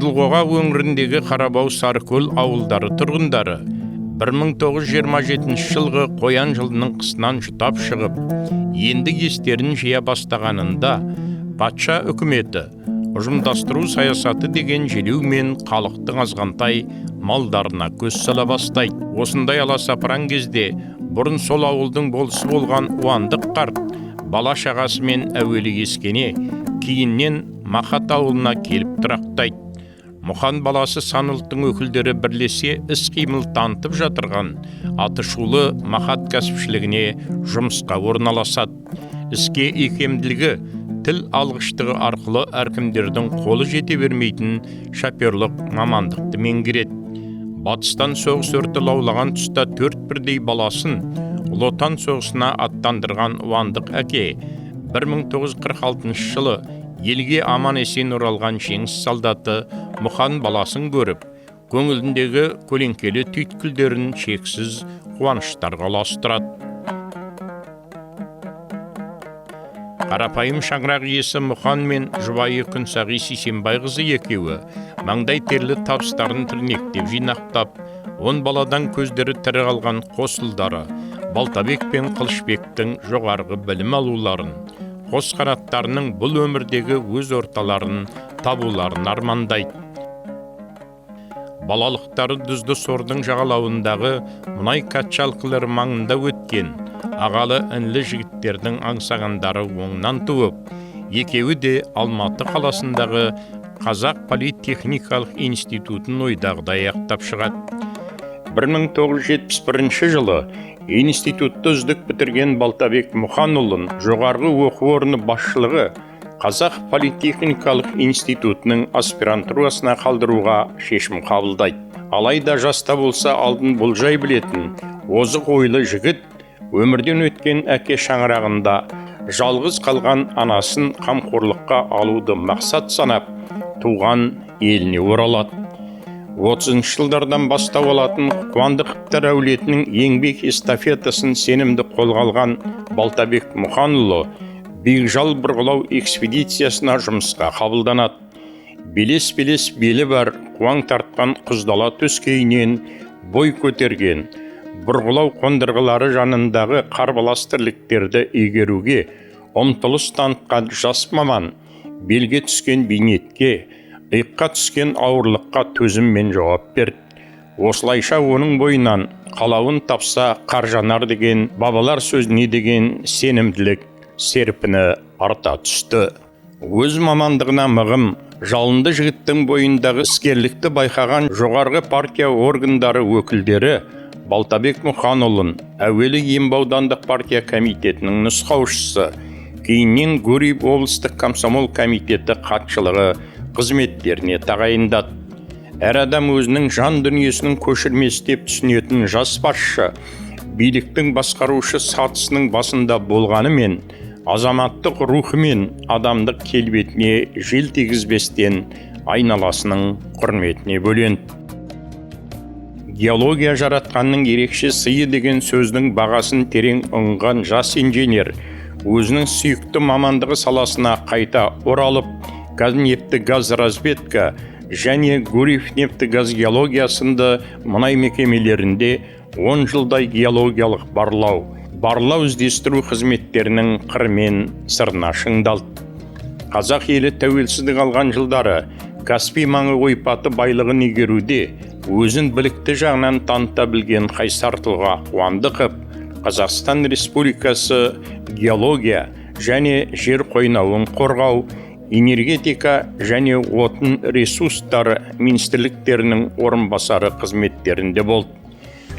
Қызылқоға өңіріндегі Қарабау Сарыкөл ауылдары тұрғындары 1927 жылғы қоян жылының қысынан жұтап шығып, енді естерін жия бастағанында патша үкіметі ұжымдастыру саясаты деген желеумен халықтың азғантай малдарына көз сала бастайды. Осындай аласапыран кезде бұрын сол ауылдың болысы болған Уандық қарт бала шағасымен әуелі Ескене, кейіннен Махат ауылына келіп тұрақтайды. Мұхан баласы сан ұлттың өкілдері бірлесе іс-қимыл танытып жатырған атышулы Махат кәсіпшілігіне жұмысқа орналасады. Іске икемділігі, тіл алғыштығы арқылы әркімдердің қолы жете бермейтін шоферлық мамандықты меңгереді. Батыстан соғыс өрті лаулаған тұста 4 бірдей баласын Ұлы Отан соғысына аттандырған Уандық әке 1946 жылы елге аман-есен оралған жеңіс солдаты Мұхан баласын көріп, көңіліндегі көлеңкелі түйткілдерін шексіз қуаныштарға ұластырады. Қарапайым шаңырақ иесі Мұхан мен жұбайы Күнсағи Сейсенбайқызы екеуі маңдай терлі табыстарын тірнектеп жинақтап, 10 баладан көздері тірі қалған қос ұлдары Балтабек пен Қылышбектің жоғарғы білім алуларын, қос қанаттарының бұл өмірдегі өз орталарын табуларын армандайды. Балалықтары Дүзді сордың жағалауындағы мұнай катчалқылары маңында өткен ағалы інлі жігіттердің аңсағандары оңнан туып, екеуі де Алматы қаласындағы Қазақ политехникалық институтын ойдағыдай аяқтап шығады. 1971 жылы институтты үздік бітірген Балтабек Мұханұлын жоғарғы оқу орны басшылығы Қазақ политехникалық институтының аспирантурасына қалдыруға шешім қабылдайды. Алайда жаста болса алдын болжай білетін озық ойлы жігіт өмірден өткен әке шаңырағында жалғыз қалған анасын қамқорлыққа алуды мақсат санап туған еліне оралады. 30 жылдардан бастау алатын Қуандықовтар әулетінің еңбек эстафетасын сенімді қолға алған Балтабек Мұханұлы Бекжал бұрғылау экспедициясына жұмысқа қабылданады. Белес-белес белі бар қуаң тартқан құздала төскейінен бой көтерген бұрғылау қондырғылары жанындағы қарбалас тірліктерді игеруге ұмтылыс танытқан жас маман белге түскен бейнетке, иыққа түскен ауырлыққа төзіммен жауап берді. Осылайша оның бойынан қалауын тапса қаржанар деген бабалар сөзіне деген сенімділік серпіні арта түсті. Өз мамандығына мығым, жалынды жігіттің бойындағы іскерлікті байқаған жоғарғы партия органдары өкілдері Балтабек Мұханұлын әуелі Ембі аудандық партия комитетінің нұсқаушысы, кейіннен Гурьев облыстық комсомол комитеті хатшылығы қызметтеріне тағайындады. Әр адам өзінің жан дүниесінің көшірмесі деп түсінетін жас басшы, биліктің басқарушы сатысының басында болғанымен, азаматтық рухымен адамдық келбетіне жел тигізбестен айналасының құрметіне бөленді. Геология жаратқанның ерекше сыйы деген сөздің бағасын терең ұғынған жас инженер өзінің сүйікті мамандығы саласына қайта оралып, Казнефтегаз разведка және Гурьев нефтегаз геологиясында мұнай мекемелерінде 10 жылдай геологиялық барлау іздестіру қызметтерінің қырымен сырына шыңдалды. Қазақ елі тәуелсіздік алған жылдары Каспий маңы ойпаты байлығын игеруде өзін білікті жағынан таныта білген қайсар тұлға Қуандықов Қазақстан Республикасы геология және жер қойнауын қорғау, энергетика және отын ресурстары министрліктерінің орынбасары қызметтерінде болды.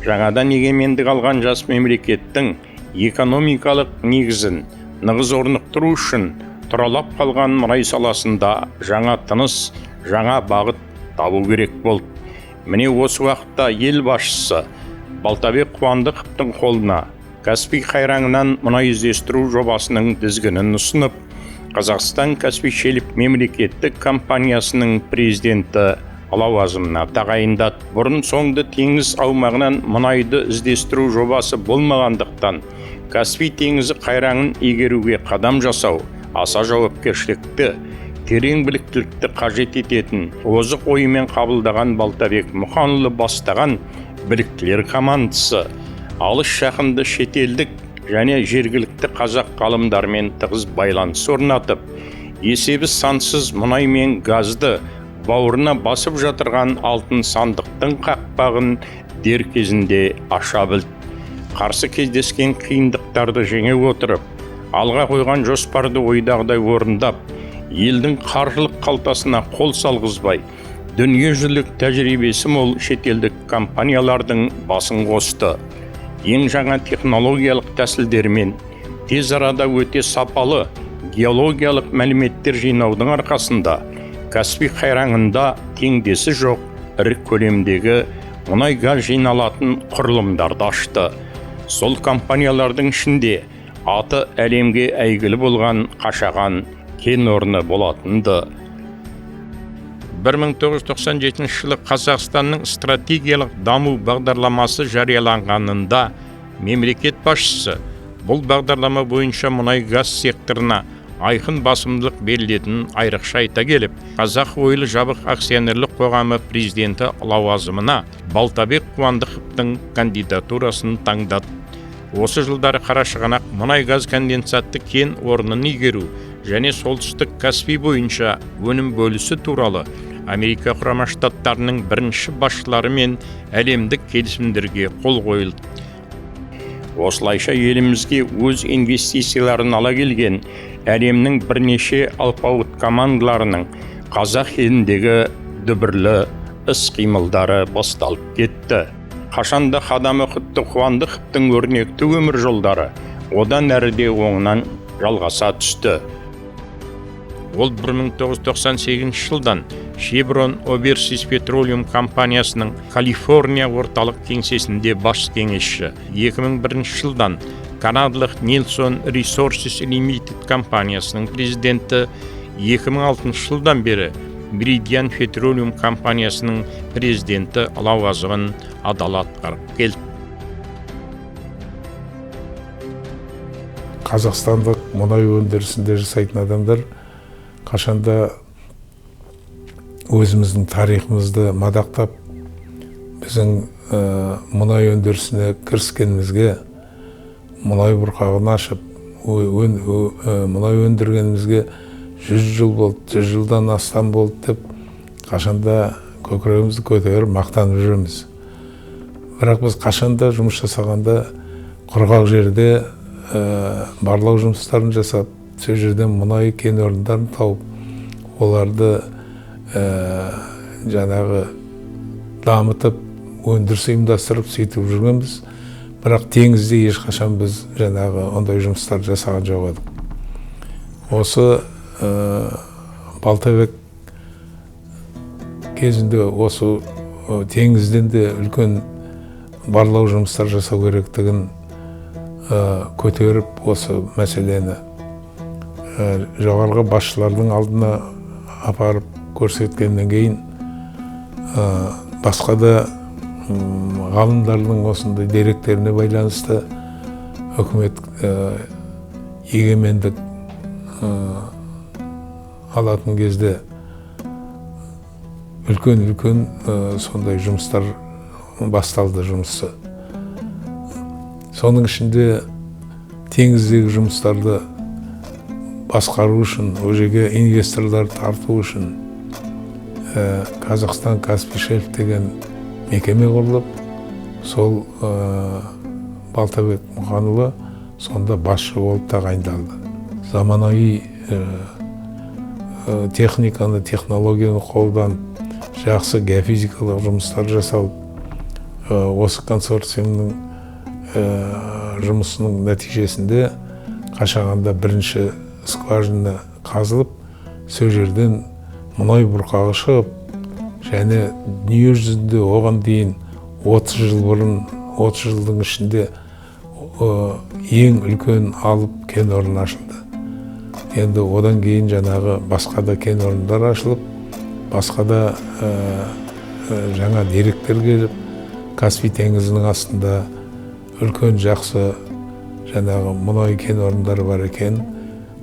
Жаңадан егемендік алған жас мемлекеттің экономикалық негізін нығыз орнықтыру үшін тұралап қалған мұнай саласында жаңа тыныс, жаңа бағыт табу керек болды. Міне осы уақытта ел басшысы Балтабек Қуандықовтың қолына Каспий қайраңынан мұнай іздестіру жобасының тізгінін ұсынып, Қазақстан Каспий-Шелек мемлекеттік компаниясының президенті лауазымына тағайындады. Бұрын соңды теңіз аумағынан мұнайды іздестіру жобасы болмағандықтан, Каспий теңізі қайраңын игеруге қадам жасау аса жауапкершілікті, терең біліктілікті қажет ететін озық ойымен қабылдаған Балтабек Мұханұлы бастаған біліктілер командасы алыс жақынды шетелдік және жергілікті қазақ ғалымдармен тығыз байланыс орнатып, есебі сансыз мұнай мен газды бауырына басып жатырған алтын сандықтың қақпағын дер кезінде аша білді. Қарсы кездескен қиындықтарды жеңе отырып, алға қойған жоспарды ойдағыдай орындап, елдің қаржылық қалтасына қол салғызбай, дүниежүзілік тәжірибесі мол шетелдік компаниялардың басын қосты. Ең жаңа технологиялық тәсілдермен тез арада өте сапалы геологиялық мәліметтер жинаудың арқасында Каспий қайраңында теңдесі жоқ ірі көлемдегі мұнай газ жиналатын құрылымдарды ашты. Сол компаниялардың ішінде аты әлемге әйгілі болған Қашаған кен орны болатынды. 1997 жылы Қазақстанның стратегиялық даму бағдарламасы жарияланғанында мемлекет басшысы бұл бағдарлама бойынша мұнай газ секторына айқын басымдылық берілетінін айрықша айта келіп, Қазақ ойлы жабық акционерлік қоғамы президенті лауазымына Балтабек Қуандықовтың кандидатурасын таңдады. Осы жылдары Қарашығанақ мұнай газ конденсатты кен орнын игеру және солтүстік Каспий бойынша өнім бөлісі туралы Америка құрама штаттарының бірінші басшылары мен әлемдік келісімдерге қол қойылды. Осылайша елімізге өз инвестицияларын ала келген әлемнің бірнеше алпауыт командаларының қазақ еліндегі дүбірлі іс-қимылдары басталып кетті. Қашанда Қадамы Құтты Қуандықовтың өрнекті өмір жолдары одан әріде оңынан жалғаса түсті. Ол 1998 жылдан Chevron Overseas Petroleum компаниясының Калифорния орталық кеңсесінде бас кеңесші, 2001 жылдан канадалық Nielsen Resources Limited компаниясының президенті, 2006 жылдан бері Meridian Petroleum компаниясының президенті лауазымын адал атқарып келді. Қазақстандық мұнай өндірісінде жасайтын адамдар қашанда өзіміздің тарихымызды мадақтап, біздің мұнай өндірісіне кіріскенімізге, мұнай бұрқағын ашып, мұнай өндіргенімізге 100 жыл болды, 100 жылдан астам болды деп, қашанда көкірегімізді көтеріп мақтанып жүреміз. Бірақ біз қашанда жұмыс жасағанда құрғақ жерде барлау жұмыстарын жасап, сол жерден мұнай кен орындарын тауып, оларды жаңағы дамытып, өндіріс ұйымдастырып сөйтіп жүргенбіз. Бірақ теңізде ешқашан біз жаңағы ондай жұмыстар жасаған жоқ едік. Осы Балтабек кезінде осы теңізден де үлкен барлау жұмыстар жасау керектігін көтеріп, осы мәселені жоғарғы басшылардың алдына апарып көрсеткеннен кейін, басқа да ғалымдардың осындай деректеріне байланысты үкімет егемендік алатын кезде үлкен сондай жұмыстар басталды жұмысы. Соның ішінде теңіздегі жұмыстарды басқару үшін, ол жерге инвесторлар тарту үшін Қазақстан Каспий Шельф деген мекеме құрылып, сол Балтабек Мұханұлы сонда басшы болып тағайындалды. Заманауи техниканы, технологияны қолданып, жақсы геофизикалық жұмыстар жасалып, осы консорциумның жұмысының нәтижесінде Қашағанда бірінші скважина қазылып, сол жерден мұнай бұрқағы шығып, және дүние жүзінде оған дейін 30 жыл бұрын, 30 жылдың ішінде ең үлкен алып кен орны ашылды. Енді одан кейін жаңағы басқа да кен орындар ашылып, басқа да жаңа деректер келіп, Каспий теңізінің астында үлкен жақсы жаңағы мұнай кен орындары бар екен,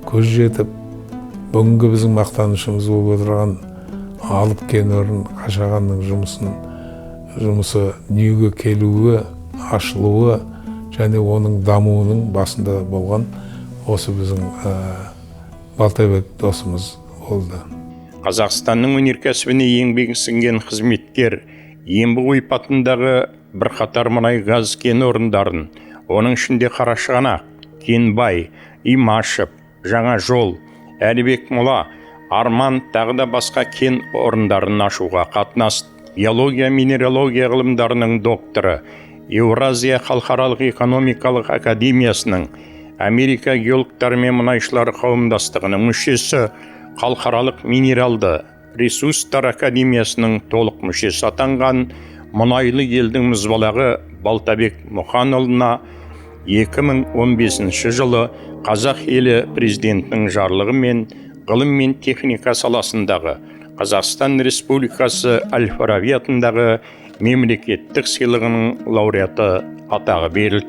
көз жетіп, бүгінгі біздің мақтанышымыз болып отырған алып кен орын Қашағанның жұмысы дүниеге келуі, ашылуы және оның дамуының басында болған осы біздің Балтабек досымыз болды. Қазақстанның өнеркәсібіне еңбегі сіңген қызметкер Ембі ойпатындағы бірқатар мұнай газ кен орындарын, оның ішінде Қарашығанақ, Кенбай, Имашев, Жаңа жол, Әлібек Мола, Арман тағы да басқа кен орындарын ашуға қатынасты. Геология, минералогия ғылымдарының докторы, Еуразия халықаралық экономикалық академиясының, Америка геологтары мен мұнайшылары қауымдастығының мүшесі, халықаралық минералды ресурстар академиясының толық мүшесі атанған мұнайлы елдің мұзбалағы Балтабек Мұханұлына 2015 жылы қазақ елі президентінің жарлығымен ғылым мен техника саласындағы Қазақстан Республикасы Әл-Фараби атындағы мемлекеттік сыйлығының лауреаты атағы берілді.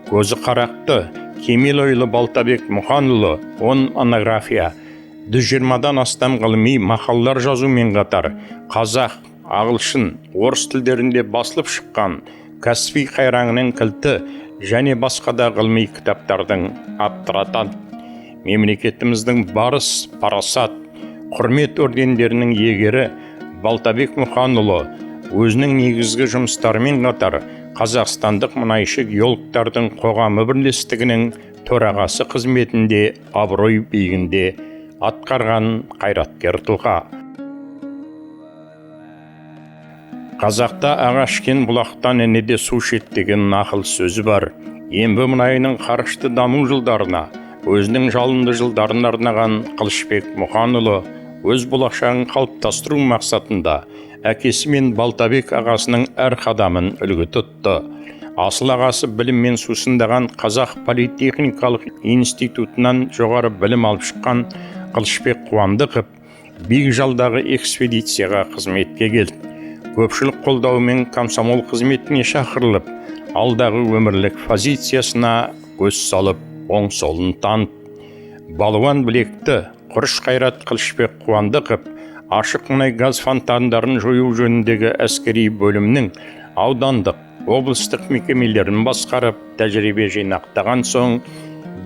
Көзі қарақты, кемел ойлы Балтабек Мұханұлы 10 монография, 120-дан астам ғылыми мақалалар жазумен қатар қазақ, ағылшын, орыс тілдерінде басылып шыққан кәсіби қайраңының кілті және басқа да ғылыми кітаптардың авторы атанды. Мемлекетіміздің барыс, парасат, құрмет ордендерінің иегері Балтабек Мұханұлы өзінің негізгі жұмыстарымен қатар Қазақстандық мұнайшы геологтардың қоғамы бірлестігінің төрағасы қызметінде абырой биігінде атқарған қайраткер тұлға. Қазақта ағаш кен бұлақтан інеде су ішеді деген нақыл сөзі бар. Ембі мұнайының қарышты даму жылдарына, өзінің жалынды жылдарын арнаған Қылышбек Мұханұлы өз болашағын қалыптастыру мақсатында әкесі мен Балтабек ағасының әр қадамын үлгі тұтты. Асыл ағасы біліммен сусындаған Қазақ политехникалық институтынан жоғары білім алып шыққан Қылышбек Қуандықов биік жалдағы экспедицияға қызметке келді. Көпшілік қолдауымен комсомол қызметіне шақырылып, алдағы өмірлік позициясына көз салып, оң солын танып. Балуан білекті құрыш қайрат Қылышбек Қуандықов ашық мұнай газ фонтандарын жою жөніндегі әскери бөлімнің аудандық, облыстық мекемелерін басқарып, тәжірибе жинақтаған соң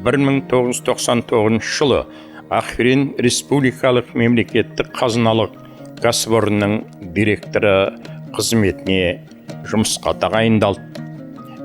1999 жылы Ақберен Республикалық мемлекеттік қазыналық кәсіпорынның директоры қызметіне жұмысқа тағайындалды.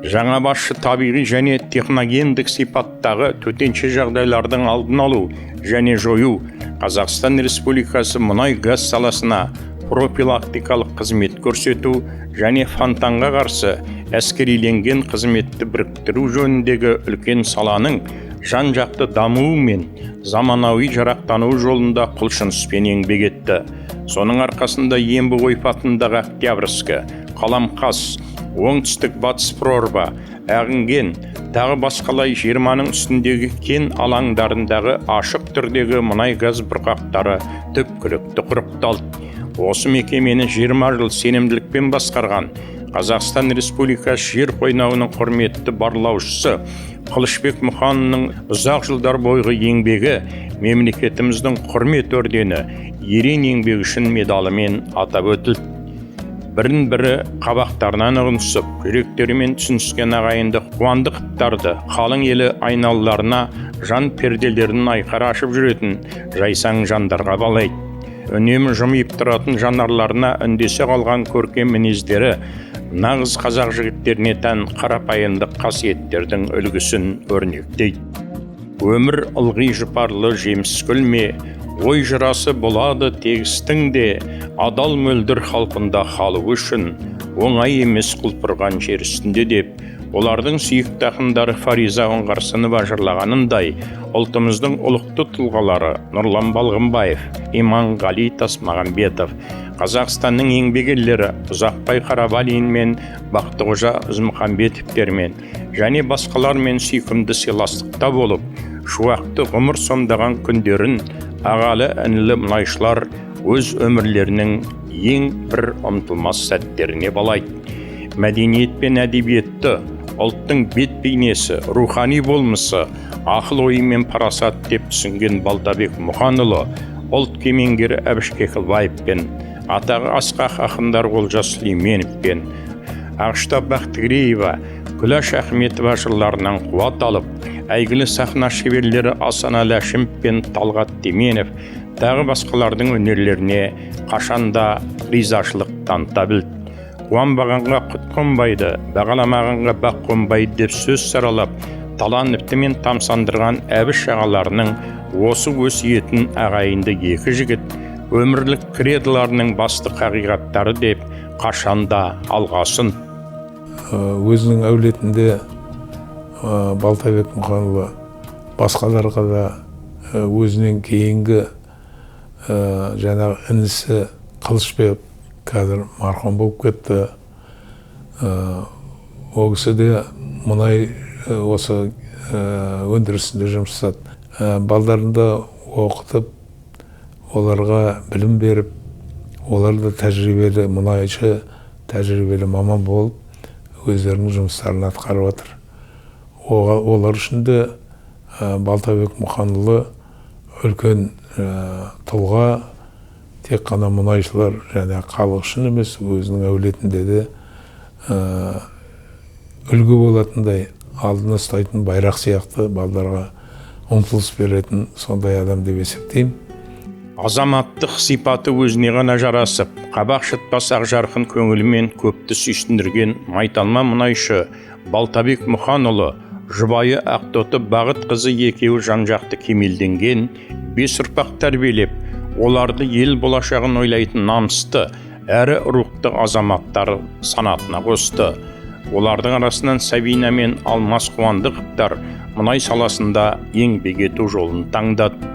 Жаңа басшы табиғи және техногендік сипаттағы төтенше жағдайлардың алдын алу және жою, Қазақстан Республикасы мұнай газ саласына профилактикалық қызмет көрсету және фонтанға қарсы әскериленген қызметті біріктіру жөніндегі үлкен саланың жан-жақты дамуы мен заманауи жарақтануы жолында құлшыныспен еңбек етті. Соның арқасында Ембі ойпатындағы Октябрьскі, Қаламқас, оңтүстік батыс прорба, Ағынген, тағы басқалай 20-ның үстіндегі кен алаңдарындағы ашық түрдегі мұнай газ бұрқақтары түпкілікті құрықталды. Осы мекемені 20 жыл сенімділікпен басқарған Қазақстан Республикасы жер қойнауының құрметті барлаушысы Қылышбек Мұханұлының ұзақ жылдар бойғы еңбегі мемлекетіміздің құрмет ордені ерен еңбегі үшін медалымен атап өтілді. Бірін-бірі қабақтарынан ұғынысып, жүректерімен түсініскен ағайынды Қуандықовтарды қалың елі айналаларына жан перделерін айқара ашып жүретін жайсаң жандарға балайды. Үнемі жымиып тұратын жанарларына үндесе қалған көркем мінездері нағыз қазақ жігіттеріне тән қарапайымдық қасиеттердің үлгісін өрнектейді. Өмір ылғи жұпарлы жеміс гүл ме, ой жырасы болады тегістің де, адал мөлдір халқында қалуы үшін оңай емес құлпырған жер үстінде деп, олардың сүйікті ақындары Фариза Оңғарсынова жырлағанындай, ұлтымыздың ұлықты тұлғалары Нұрлан Балғымбаев, Иманғали Тасмағамбетов, Қазақстанның еңбек ерлері Ұзақбай Қарабалин мен Бақтықожа Ізмұхамбетовтермен және басқалармен сүйкімді сыйластықта болып, шуақты ғұмыр сомдаған күндерін ағалы інілі мұнайшылар өз өмірлерінің ең бір ұмытылмас сәттеріне балайды. Мәдениет пен әдебиетті, ұлттың бет бейнесі, рухани болмысы, ақыл ойы мен парасат деп түсінген Балтабек Мұханұлы ұлт кемеңгері Әбіш Кекілбаевпен, атағы асқақ ақындар Олжас Сүлейменовпен, Ақшта Бақтыгереева, Күләш Ахметова жырларынан қуат алып, әйгілі сахна шеберлері Асанәлі Әшімов пен Талғат Теменов тағы басқалардың өнерлеріне қашанда ризашылық таныта білді. Қуанбағанға құт қонбайды, бағаламағанға бақ қонбайды деп сөз саралап, талантымен тамсандырған Әбіш ағаларының осы өсиетін ағайынды екі жігіт өмірлік кредоларының басты қағидаттары деп қашанда алғасын. Өзінің әулетінде Балтабек Мұханұлы басқаларға да өзінен кейінгі жаңағы інісі Қылышбек қазір марқұм болып кетті. Ол кісі де мұнай осы өндірісінде жұмыс жасады. Балдарында оқытып, оларға білім беріп, олар да тәжірибелі мұнайшы, тәжірибелі маман болып, өздерінің жұмыстарын атқарып отыр. Олар үшін де Балтабек Мұханұлы үлкен тұлға, тек қана мұнайшылар және халық үшін емес, өзінің әулетінде де үлгі болатындай, алдына ұстайтын байрақ сияқты балдарға ұмтылыс беретін сондай адам деп есептеймін. Азаматтық сипаты өзіне ғана жарасып, қабақ шытпас ақ жарқын көңілімен көпті сүйсіндірген майталма мұнайшы Балтабек Мұханұлы, жұбайы Ақтоты Бағыт қызы екеуі жан-жақты кемелденген, 5 ұрпақ тәрбиелеп, оларды ел болашағын ойлайтын намысты, әрі рухты азаматтар санатына қосты. Олардың арасынан Сабина мен Алмас Қуандықовтар мұнай саласында еңбек ету жолын таңдады.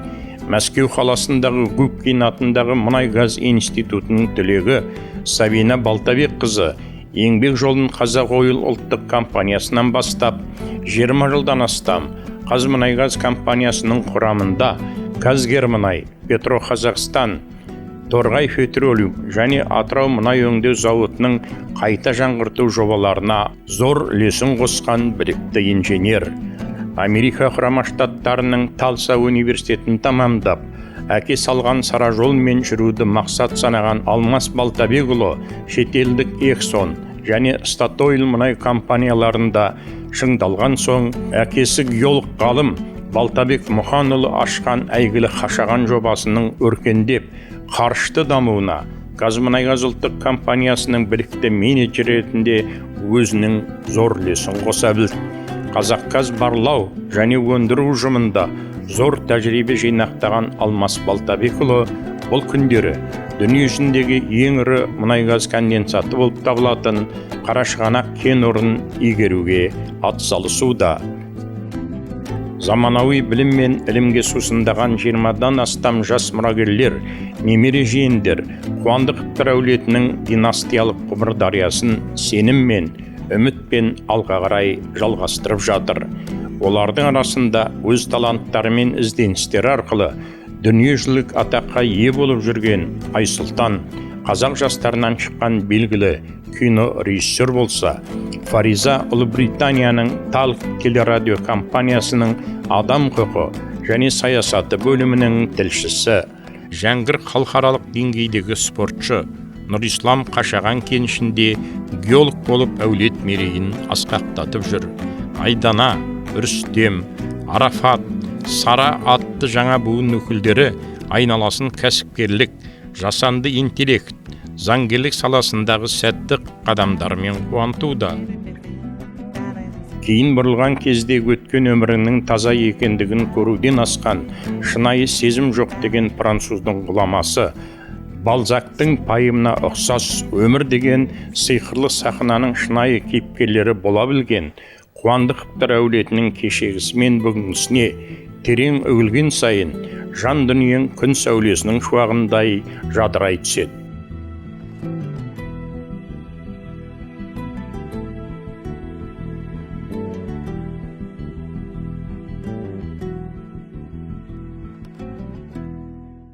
Мәскеу қаласындағы Губкин атындағы Мұнай-газ институтының түлегі Сабина Балтабек қызы еңбек жолын Қазақ-Ойыл ұлттық компаниясынан бастап, 20 жылдан астам Қазмұнайгаз компаниясының құрамында Казгермұнай, Петроқазақстан, Торғай Петролиум және Атырау мұнай өңдеу зауытының қайта жаңғырту жобаларына зор үлесін қосқан білікті инженер. Америка құрама штаттарының Талса университетін тамамдап, әке салған сара жолмен жүруді мақсат санаған Алмас Балтабекұлы шетелдік Эксон және Статойл мұнай компанияларында шыңдалған соң, әкесі геолог ғалым Балтабек Мұханұлы ашқан әйгілі Қашаған жобасының өркендеп, қарышты дамуына Қазмұнайгаз ұлттық компаниясының білікті менеджері ретінде өзінің зор үлесін қоса білді. Қазақгаз барлау және өндіру ұжымында зор тәжірибе жинақтаған Алмас Балтабекұлы бұл күндері дүние жүзіндегі ең ірі мұнайгаз конденсаты болып табылатын Қарашығанақ кен орнын игеруге атсалысуда. Заманауи білім мен ілімге сусындаған 20-дан астам жас мұрагерлер, немере жиендер Қуандықовтар әулетінің династиялық ғұмыр дариясын сеніммен, үмітпен алға қарай жалғастырып жатыр. Олардың арасында өз таланттарымен ізденістері арқылы дүниежүзілік атаққа ие болып жүрген Айсұлтан, қазақ жастарынан шыққан белгілі кинорежиссер болса, Фариза Ұлыбританияның Талк телерадио компаниясының адам құқы және саясаты бөлімінің тілшісі, Жәңгір халықаралық деңгейдегі спортшы, Нұрислам Қашаған кенішінде геолог болып әулет мерейін асқақтатып жүр. Айдана, Рүстем, Арафат, Сара атты жаңа буын өкілдері айналасын кәсіпкерлік, жасанды интеллект, заңгерлік саласындағы сәтті қадамдармен қуантуда. Кейін бұрылған кезде өткен өмірінің таза екендігін көруден асқан шынайы сезім жоқ деген француздың ғұламасы, Балзактың пайымына ұқсас өмір деген сиқырлы сахнаның шынайы кейіпкерлері бола білген Қуандықовтар әулетінің кешегісі мен бүгінгісіне терең үгілген сайын жан дүниең күн сәулесінің шуағындай жадырай түседі.